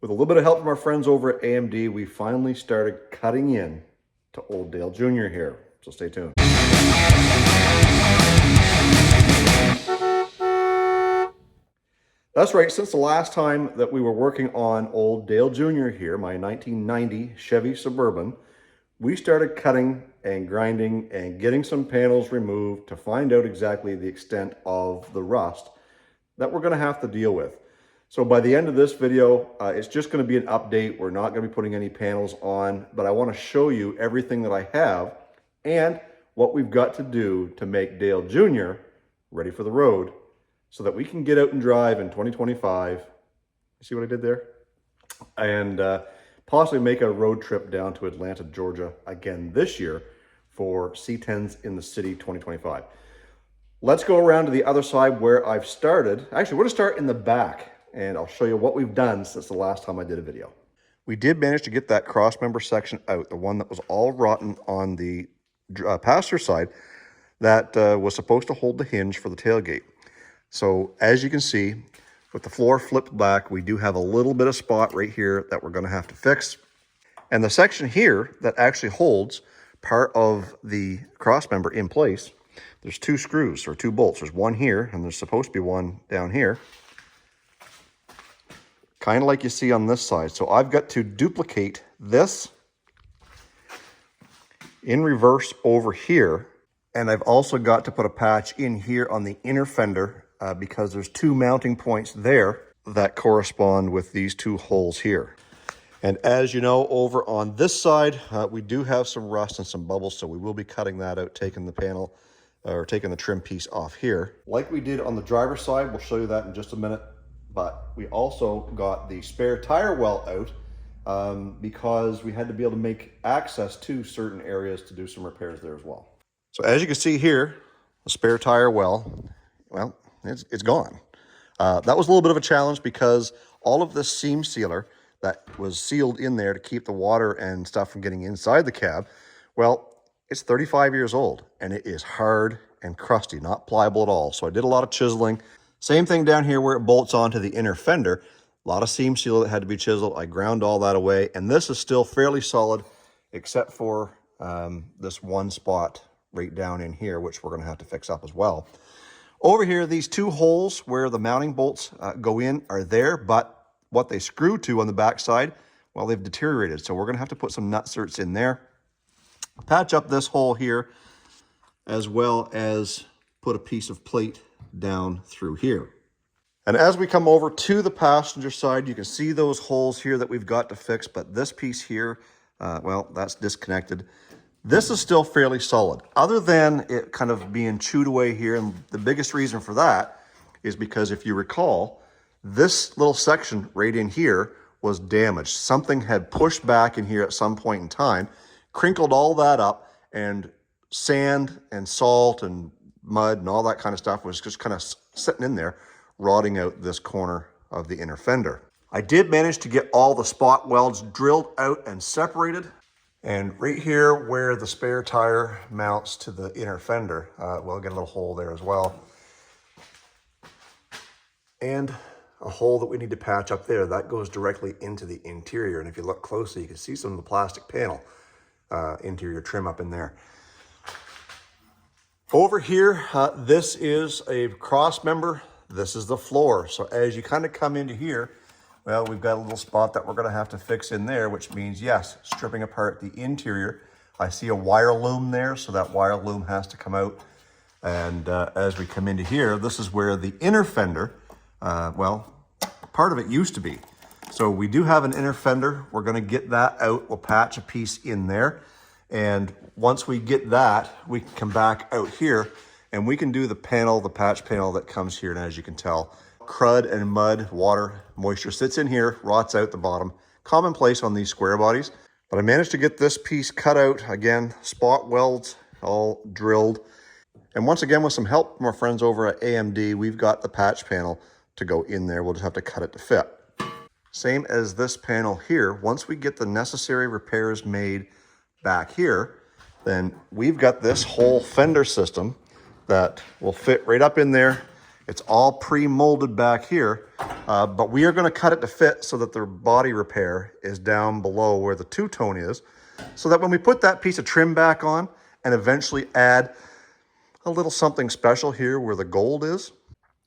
With a little bit of help from our friends over at AMD, we finally started cutting in to Old Dale Jr. here. So stay tuned. That's right, since the last time that we were working on Old Dale Jr. here, my 1990 Chevy Suburban, we started cutting and grinding and getting some panels removed to find out exactly the extent of the rust that we're going to have to deal with. So by the end of this video, it's just going to be an update. We're not going to be putting any panels on, but I want to show you everything that I have and what we've got to do to make Dale Jr. ready for the road so that we can get out and drive in 2025. You see what I did there? And possibly make a road trip down to Atlanta, Georgia again this year for C10s in the City 2025. Let's go around to the other side where I've started. Actually, we're going to start in the back, and I'll show you what we've done since the last time I did a video. We did manage to get that cross member section out, the one that was all rotten on the passenger side that was supposed to hold the hinge for the tailgate. So as you can see, with the floor flipped back, we do have a little bit of spot right here that we're going to have to fix. And the section here that actually holds part of the cross member in place, there's two screws or two bolts. There's one here and there's supposed to be one down here. Kind of like you see on this side. So I've got to duplicate this in reverse over here. And I've also got to put a patch in here on the inner fender because there's two mounting points there that correspond with these two holes here. And as you know, over on this side, we do have some rust and some bubbles, so we will be cutting that out, taking the panel or taking the trim piece off here. Like we did on the driver's side, we'll show you that in just a minute. But we also got the spare tire well out because we had to be able to make access to certain areas to do some repairs there as well. So as you can see here, the spare tire well, it's gone. That was a little bit of a challenge because all of this seam sealer that was sealed in there to keep the water and stuff from getting inside the cab, well, it's 35 years old and it is hard and crusty, not pliable at all. So I did a lot of chiseling. Same thing down here where it bolts onto the inner fender. A lot of seam seal that had to be chiseled. I ground all that away, and this is still fairly solid except for this one spot right down in here, which we're going to have to fix up as well. Over here, these two holes where the mounting bolts go in are there, but what they screw to on the back side, well, they've deteriorated. So we're going to have to put some nut certs in there, patch up this hole here, as well as put a piece of plate down through here. And as we come over to the passenger side, you can see those holes here that we've got to fix, but this piece here, well, that's disconnected. This is still fairly solid, other than it kind of being chewed away here. And the biggest reason for that is because if you recall, this little section right in here was damaged. Something had pushed back in here at some point in time, crinkled all that up, and sand and salt and mud and all that kind of stuff was just kind of sitting in there, rotting out this corner of the inner fender. I did manage to get all the spot welds drilled out and separated. And right here where the spare tire mounts to the inner fender, we'll get a little hole there as well. And a hole that we need to patch up there, that goes directly into the interior. And if you look closely, you can see some of the plastic panel interior trim up in there. Over here, this is a cross member. This is the floor. So as you kind of come into here, well, we've got a little spot that we're going to have to fix in there, which means, yes, stripping apart the interior. I see a wire loom there, so that wire loom has to come out. And as we come into here, this is where the inner fender, well, part of it used to be. So we do have an inner fender. We're going to get that out. We'll patch a piece in there. And once we get that, we can come back out here and we can do the panel, the patch panel that comes here. And as you can tell, crud and mud, water, moisture sits in here, rots out the bottom. Commonplace on these square bodies. But I managed to get this piece cut out. Again, spot welds all drilled. And once again, with some help from our friends over at AMD, we've got the patch panel to go in there. We'll just have to cut it to fit. Same as this panel here. Once we get the necessary repairs made back here, then we've got this whole fender system that will fit right up in there It's all pre-molded back here, but we are going to cut it to fit so that the body repair is down below where the two-tone is, so that when we put that piece of trim back on and eventually add a little something special here where the gold is,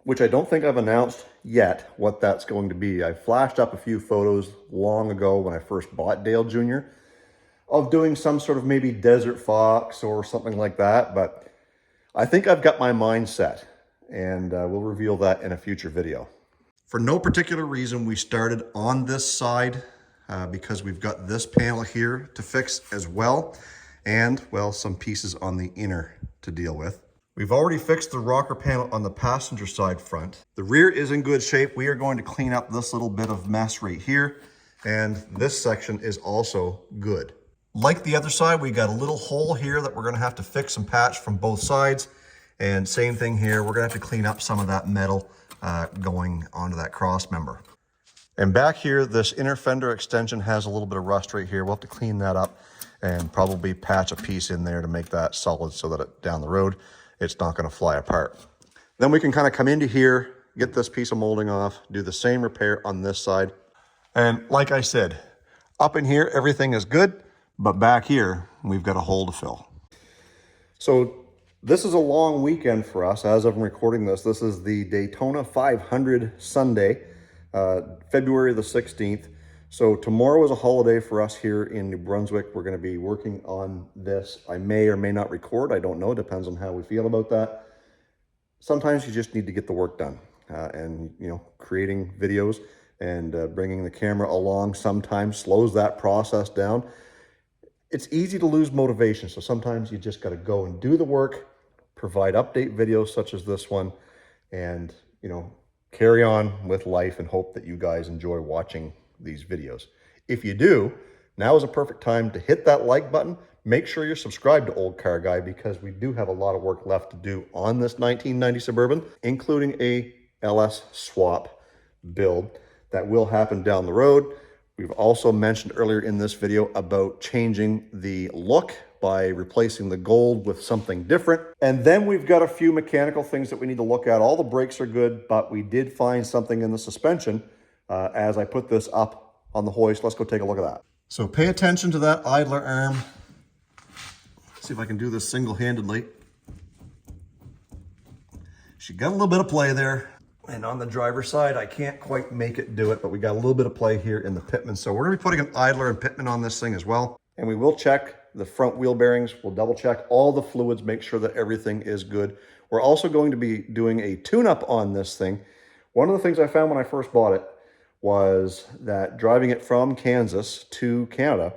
which I don't think I've announced yet what that's going to be. I flashed up a few photos long ago when I first bought Dale Jr. of doing some sort of maybe desert fox or something like that, but I think I've got my mind set, and we'll reveal that in a future video. For no particular reason, we started on this side because we've got this panel here to fix as well, and, well, some pieces on the inner to deal with. We've already fixed the rocker panel on the passenger side front. The rear is in good shape. We are going to clean up this little bit of mess right here, and this section is also good. Like the other side, we got a little hole here that we're going to have to fix and patch from both sides. And same thing here, we're going to have to clean up some of that metal going onto that cross member. And back here, this inner fender extension has a little bit of rust right here. We'll have to clean that up and probably patch a piece in there to make that solid so that down the road, it's not going to fly apart. Then we can kind of come into here, get this piece of molding off, do the same repair on this side. And like I said, up in here, everything is good. But back here, we've got a hole to fill. So this is a long weekend for us. As I'm recording this, this is the Daytona 500 Sunday, February the 16th. So tomorrow is a holiday for us here in New Brunswick. We're going to be working on this. I may or may not record. I don't know. Depends on how we feel about that. Sometimes you just need to get the work done. And, you know, creating videos and bringing the camera along sometimes slows that process down. It's easy to lose motivation, so sometimes you just got to go and do the work, provide update videos such as this one, and, you know, carry on with life and hope that you guys enjoy watching these videos. If you do, now is a perfect time to hit that like button. Make sure you're subscribed to Olde Carr Guy, because we do have a lot of work left to do on this 1990 Suburban, including a LS swap build that will happen down the road. We've also mentioned earlier in this video about changing the look by replacing the gold with something different. And then we've got a few mechanical things that we need to look at. All the brakes are good, but we did find something in the suspension as I put this up on the hoist. Let's go take a look at that. So pay attention to that idler arm. See if I can do this single-handedly. She got a little bit of play there. And on the driver's side, I can't quite make it do it, but we got a little bit of play here in the pitman. So we're gonna be putting an idler and pitman on this thing as well. And we will check the front wheel bearings. We'll double check all the fluids, make sure that everything is good. We're also going to be doing a tune-up on this thing. One of the things I found when I first bought it was that driving it from Kansas to Canada,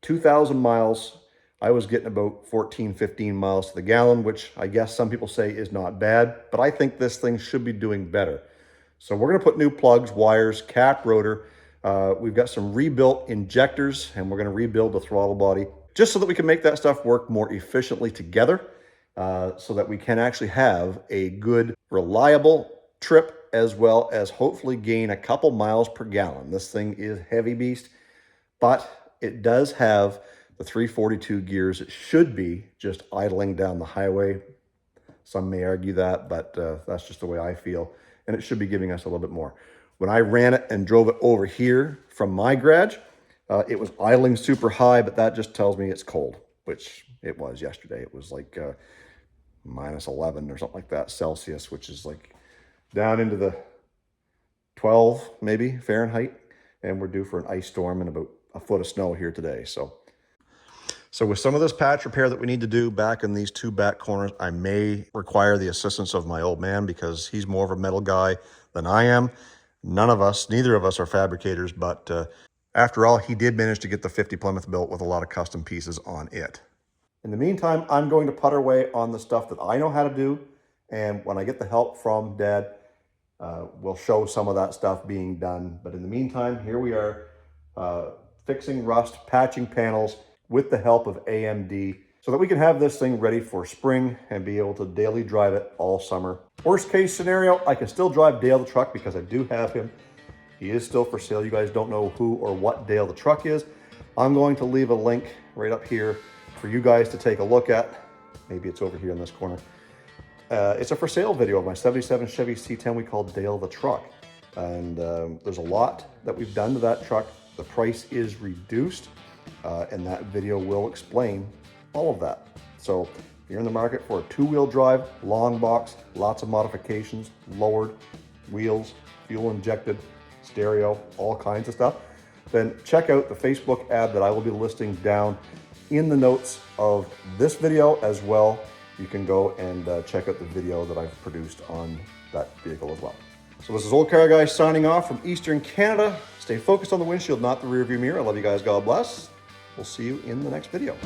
2,000 miles, I was getting about 14, 15 miles to the gallon, which I guess some people say is not bad, but I think this thing should be doing better. So we're gonna put new plugs, wires, cap rotor. We've got some rebuilt injectors, and we're gonna rebuild the throttle body just so that we can make that stuff work more efficiently together, so that we can actually have a good, reliable trip, as well as hopefully gain a couple miles per gallon. This thing is heavy beast, but it does have the 342 gears. It should be just idling down the highway. Some may argue that, but that's just the way I feel. And it should be giving us a little bit more. When I ran it and drove it over here from my garage, it was idling super high, but that just tells me it's cold, which it was yesterday. It was like minus 11 or something like that Celsius, which is like down into the 12 maybe Fahrenheit. And we're due for an ice storm and about a foot of snow here today. So with some of this patch repair that we need to do back in these two back corners, I may require the assistance of my old man, because he's more of a metal guy than I am. Neither of us are fabricators, but after all, he did manage to get the 50 Plymouth built with a lot of custom pieces on it. In the meantime, I'm going to putter away on the stuff that I know how to do. And when I get the help from Dad, we'll show some of that stuff being done. But in the meantime, here we are fixing rust, patching panels, with the help of AMD, so that we can have this thing ready for spring and be able to daily drive it all summer. Worst case scenario, I can still drive Dale the truck because I do have him. He is still for sale. You guys don't know who or what Dale the truck is. I'm going to leave a link right up here for you guys to take a look at. Maybe it's over here in this corner. It's a for sale video of my 77 Chevy C10 we call Dale the Truck. And there's a lot that we've done to that truck. The price is reduced, and that video will explain all of that. So if you're in the market for a two-wheel drive, long box, lots of modifications, lowered wheels, fuel injected, stereo, all kinds of stuff, then check out the Facebook ad that I will be listing down in the notes of this video as well. You can go and check out the video that I've produced on that vehicle as well. So this is Olde Carr Guy signing off from Eastern Canada. Stay focused on the windshield, not the rearview mirror. I love you guys. God bless. We'll see you in the next video.